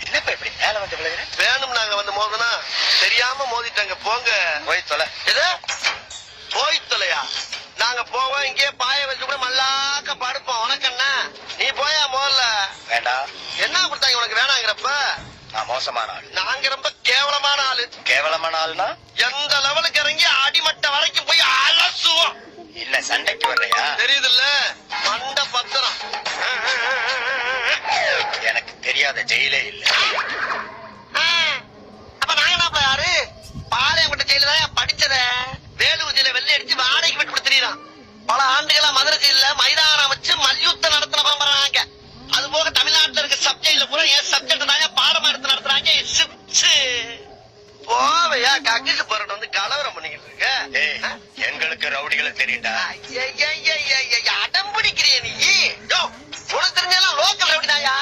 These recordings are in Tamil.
என்னப்பா இப்படி மேல வந்து விழுகிற? வேணும் நாங்க வந்து மோதனா தெரியாம மோதிட்டாங்க. போங்க போய் தொலை. எது போய் தொலையா? நாங்க போவோம், இங்கே பாய வச்சு கூட மல்லாக்க படுப்போம். உனக்கண்ணா நீ போயா முதல்ல. வேண்டாம். என்ன கொடுத்தாங்க உனக்கு வேணாங்கிறப்ப? நான் மோசமான ஆள். நாங்க ரொம்ப கேவலமான ஆளு. கேவலமான ஆள்னா எந்த லெவலுக்கு இறங்கி அடிமட்ட வரைக்கும் போய் அலசுவோம். இல்ல சண்டைக்கு வரலையா? தெரியுது இல்ல மண்ட பத்திரம். எனக்கு தெரியாத ஜெயிலே இல்ல. அப்ப நாங்க என்ன யாரு? பாளையங்கோட்டை ஜெயில தான் படிச்சத. வேலூர் ஜெயில வெள்ளை அடிச்சு வாடகைக்கு விட்டு தெரியுறான். பல ஆண்டுகளா மதுரை ஜெயில மைதானம் வச்சு மல்யுத்தம் நடத்தின பரம்பராங்க. அது போக தமிழ்நாட்டுல இருக்க சப்ஜெக்ட்ல பூரா என் சப்ஜெக்ட் தாங்க பாடமா எடுத்து நடத்துறாங்க. போவையா கக்கிட்டு போறது வந்து கலவரம் பண்ணிக்கிட்டு இருக்க. எங்களுக்கு ரவுடிகளை தெரியுண்டா? அடம் பிடிக்கிறிய நீ? உனக்கு தெரிஞ்சாலும் லோக்கல் ரவுடிதாயா.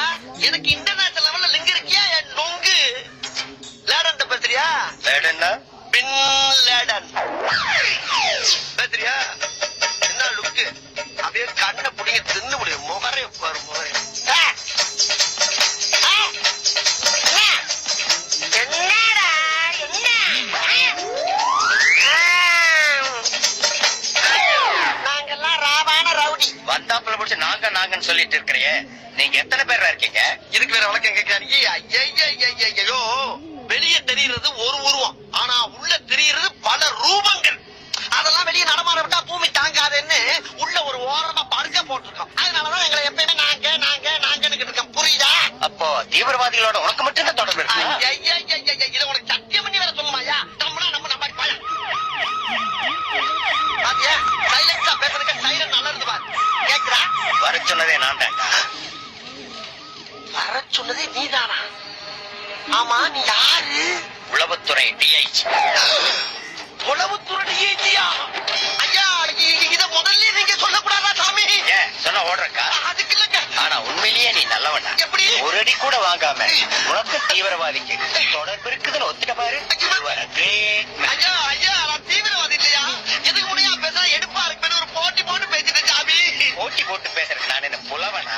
எனக்கு இன்டர்நேஷனல் லெவல்ல லிங்க் இருக்கியா? என் நொங்கு லேடன் பேசுறியா? லேடன்னா பின் லேடன் பேசுறியா? என்ன லுக்கு? அப்படியே கண்ணை புடிங்க தின்னு முடியும். முகரே பாரு முகரே. நாங்கெல்லாம் ராவான ரவுடி. வந்தாப்புல முடிச்சு நாங்க நாங்கன்னு சொல்லிட்டு இருக்கிறீங்க. நீங்க எத்தனை பேர் இருக்கீங்க? இதுக்கு வேற வழக்கம் கேட்கிறாரு. ஐயோ வெளியே தெரிகிறது ஒரு உருவம், ஆனா உள்ள தெரிகிறது பல ரூபங்கள். அதெல்லாம் வெளியே நடமாட விட்டா பூமி தாங்காதுன்னு உள்ள ஒரு ஓரமா படுக்க போட்டிருக்கோம். அதனாலதான் எங்களை எப்பயுமே நாங்க நாங்க நாங்கன்னு இருக்கோம். புரியுதா? அப்போ தீவிரவாதிகளோட உனக்கு மட்டும் தான் தொடர்பு இருக்கு? இதை உனக்கு சத்தியம் பண்ணி வேற சொல்லுமாயா? நம்மளா நம்ம நம்ம பாயா பாத்தியா? சைலன்ஸா பேசுறதுக்கு சைலன் நல்லா இருந்து பாரு. கேக்குறா? வர சொன்னதே நான் தான். வர சொன்னதே நீதானா? ஆமா நீ யாரு? உளவுத்துறை டிஐஜி. உளவுத்துறை டிஐஜியா? ஐயா இத முதல்ல நீங்க சொல்லக்கூடாதா சாமி? ஏன் சொன்ன ஓடுறக்கா? அதுக்கு இல்லங்க. ஆனா உண்மையிலேயே நீ நல்லவனா? எப்படி? ஒரு அடி கூட வாங்காம உனக்கு தீவிரவாதிக்கு தொடர்பு இருக்குதுன்னு ஒத்துக்க பாரு. ஐயா ஐயா நான் தீவிரவாதி இல்லையா? எதுக்கு முடியா பேசுற? எடுப்பா இருக்கு ஒரு போட்டி போட்டு பேசிட்டு சாமி. போட்டி போட்டு பேசுறதுக்கு நான் என்ன புலவனா?